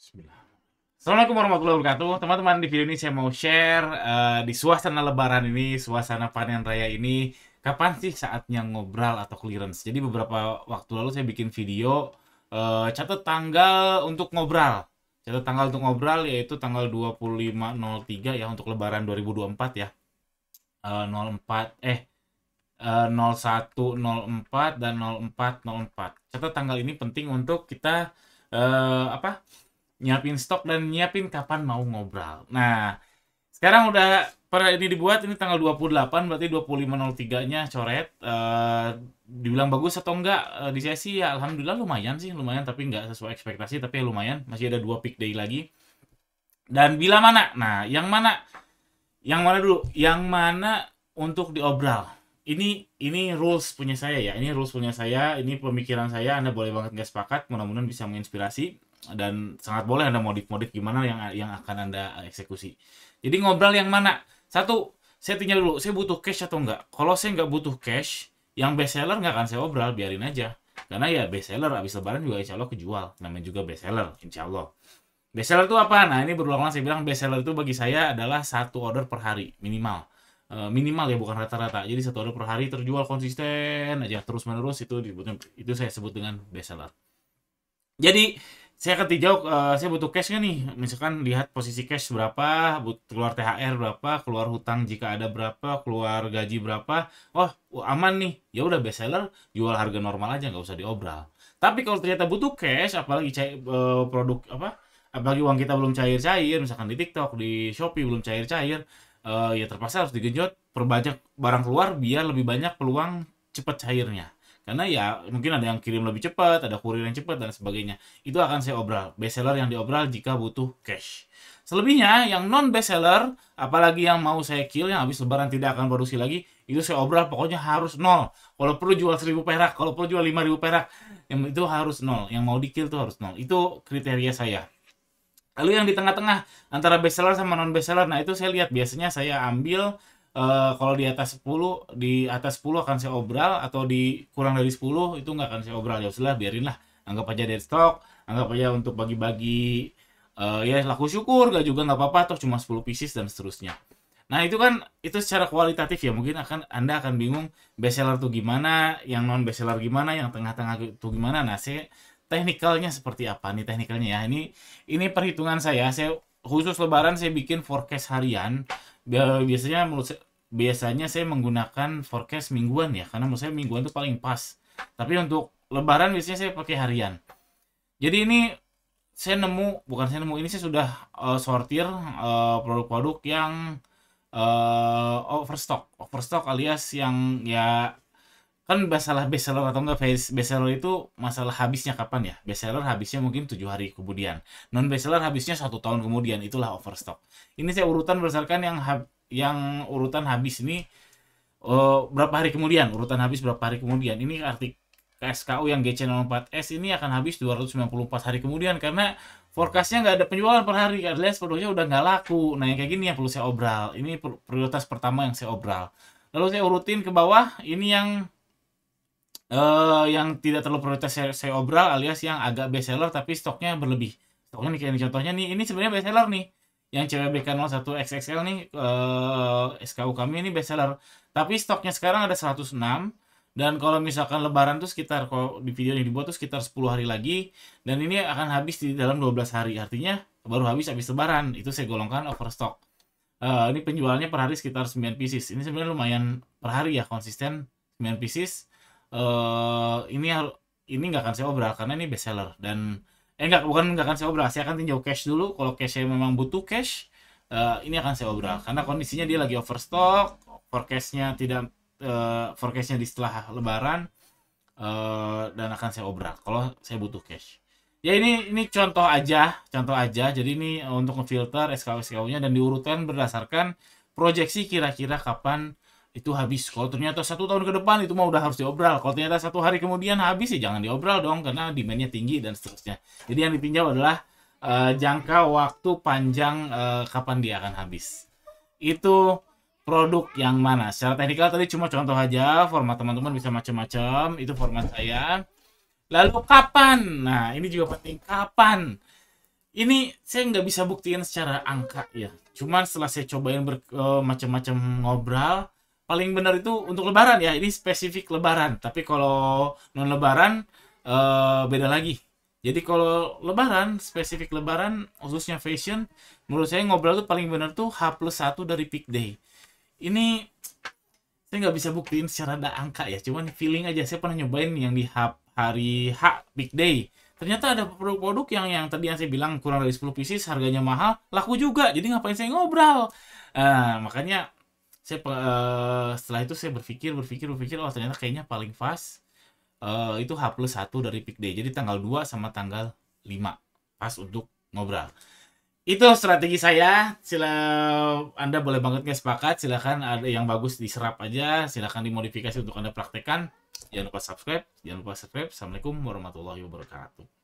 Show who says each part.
Speaker 1: Bismillah. Assalamualaikum warahmatullahi wabarakatuh. Teman-teman, di video ini saya mau share di suasana lebaran ini, suasana panen raya ini, kapan sih saatnya ngobral atau clearance. Jadi beberapa waktu lalu saya bikin video catat tanggal untuk ngobral. Catat tanggal untuk ngobral yaitu tanggal 25.03 ya untuk lebaran 2024 ya. 04 0104 dan 0404. Catat tanggal ini penting untuk kita apa? Nyiapin stok dan nyiapin kapan mau ngobrol. Nah, sekarang udah pada ini dibuat, ini tanggal 28, berarti 25.03-nya coret. Dibilang bagus atau enggak, di saya sih ya alhamdulillah lumayan sih, lumayan tapi nggak sesuai ekspektasi, tapi ya lumayan, masih ada 2 peak day lagi. Dan bila mana? Nah, yang mana? Yang mana dulu? Yang mana untuk diobral? Ini rules punya saya ya. Ini rules punya saya, ini pemikiran saya. Anda boleh banget nggak sepakat, mudah-mudahan bisa menginspirasi dan sangat boleh Anda modif-modif gimana yang akan Anda eksekusi. Jadi ngobrol yang mana? Satu, saya tinggal dulu, saya butuh cash atau enggak? Kalau saya nggak butuh cash, yang best seller nggak akan saya obral, biarin aja. Karena ya best seller abis lebaran juga insya Allah kejual. Namanya juga best seller, insya Allah. Best seller itu apa? Nah, ini berulang-ulang saya bilang best seller itu bagi saya adalah satu order per hari minimal. Minimal ya, bukan rata-rata. Jadi satu order per hari terjual konsisten aja terus menerus, itu saya sebut dengan best seller. Jadi saya akan tinjau, saya butuh cash nih. Misalkan lihat posisi cash berapa, keluar THR berapa, keluar hutang jika ada berapa, keluar gaji berapa. Oh, aman nih. Ya udah best seller, jual harga normal aja, nggak usah diobral. Tapi kalau ternyata butuh cash, apalagi produk apa? Apalagi uang kita belum cair-cair, misalkan di TikTok, di Shopee belum cair-cair, ya terpaksa harus digenjot, perbanyak barang keluar biar lebih banyak peluang cepat cairnya. Karena ya mungkin ada yang kirim lebih cepat, ada kurir yang cepat dan sebagainya. Itu akan saya obral. Best seller yang diobral jika butuh cash. Selebihnya yang non best seller, apalagi yang mau saya kill, yang habis lebaran tidak akan produksi lagi, itu saya obral pokoknya harus nol. Kalau perlu jual 1.000 perak, kalau perlu jual 5.000 perak, yang itu harus nol. Yang mau di kill itu harus nol. Itu kriteria saya. Lalu yang di tengah-tengah antara best seller sama non best seller, nah itu saya lihat biasanya saya ambil kalau di atas 10 akan saya obral, atau di kurang dari 10 itu nggak akan saya obral. Ya sudah, biarin lah, anggap aja dead stock, anggap aja untuk bagi-bagi, ya laku syukur, gak juga nggak apa-apa, toh cuma 10 pieces dan seterusnya. Nah itu kan itu secara kualitatif ya, mungkin Anda akan bingung best seller tuh gimana, yang non best seller gimana, yang tengah-tengah tuh gimana. Nah, saya teknikalnya seperti apa nih teknikalnya ya. Ini perhitungan saya khusus lebaran saya bikin forecast harian. Biasanya saya menggunakan forecast mingguan ya, karena menurut saya mingguan itu paling pas. Tapi untuk lebaran biasanya saya pakai harian. Jadi ini bukan saya nemu, ini saya sudah sortir produk-produk yang overstock. Overstock alias yang ya, kan masalah bestseller atau enggak bestseller itu masalah habisnya kapan ya. Bestseller habisnya mungkin 7 hari kemudian, non bestseller habisnya 1 tahun kemudian, itulah overstock. Ini saya urutan berdasarkan yang urutan habis ini, berapa hari kemudian, urutan habis berapa hari kemudian. Ini arti SKU yang GC04S ini akan habis 294 hari kemudian, karena forecastnya nggak ada penjualan per hari, alias produknya udah nggak laku. Nah yang kayak gini yang perlu saya obral, ini prioritas pertama yang saya obral. Lalu saya urutin ke bawah, ini yang tidak terlalu prioritas saya obral, alias yang agak best seller tapi stoknya berlebih. Stoknya nih kayak contohnya nih, ini sebenarnya best seller nih. Yang CWBK01XXL nih, SKU kami ini best seller. Tapi stoknya sekarang ada 106, dan kalau misalkan lebaran tuh sekitar, kalau di video yang dibuat tuh sekitar 10 hari lagi, dan ini akan habis di dalam 12 hari. Artinya baru habis lebaran. Itu saya golongkan overstock. Ini penjualannya per hari sekitar 9 pieces. Ini sebenarnya lumayan per hari ya, konsisten 9 pieces. Ini nggak akan saya obral karena ini best seller. Dan enggak, bukan nggak akan saya obral, saya akan tinjau cash dulu. Kalau cash saya memang butuh cash, ini akan saya obral karena kondisinya dia lagi overstock, forecastnya tidak, forecastnya di setelah lebaran, dan akan saya obral kalau saya butuh cash. Ya ini contoh aja. Jadi ini untuk ngefilter SKU-SKU-nya dan diurutkan berdasarkan proyeksi kira-kira kapan itu habis. Kalau ternyata 1 tahun ke depan, itu mah udah harus diobral. Kalau ternyata 1 hari kemudian habis, ya jangan diobral dong, karena demandnya tinggi dan seterusnya. Jadi yang ditinjau adalah jangka waktu panjang, kapan dia akan habis. Itu produk yang mana. Secara teknikal tadi cuma contoh aja, format teman-teman bisa macam-macam. Itu format saya. Lalu kapan? Nah, ini juga penting. Kapan? Ini saya nggak bisa buktiin secara angka ya. Cuman setelah saya cobain macam-macam ngobrol, paling benar itu untuk lebaran ya. Ini spesifik lebaran. Tapi kalau non lebaran beda lagi. Jadi kalau lebaran, spesifik lebaran, khususnya fashion, menurut saya ngobrol tuh paling benar tuh H+1 dari peak day. Ini saya nggak bisa buktiin secara ada angka ya, cuman feeling aja. Saya pernah nyobain yang di hari H big day. Ternyata ada produk-produk yang tadi yang saya bilang kurang dari 10 pieces, harganya mahal, laku juga. Jadi ngapain saya ngobrol? Makanya saya setelah itu saya berpikir, oh ternyata kayaknya paling fast itu H+1 dari peak day. Jadi tanggal 2 sama tanggal 5 pas untuk ngobrol. Itu strategi saya. Anda boleh banget nggak sepakat. Silakan, ada yang bagus diserap aja. Silakan dimodifikasi untuk Anda praktekkan. Jangan lupa subscribe. Assalamualaikum warahmatullahi wabarakatuh.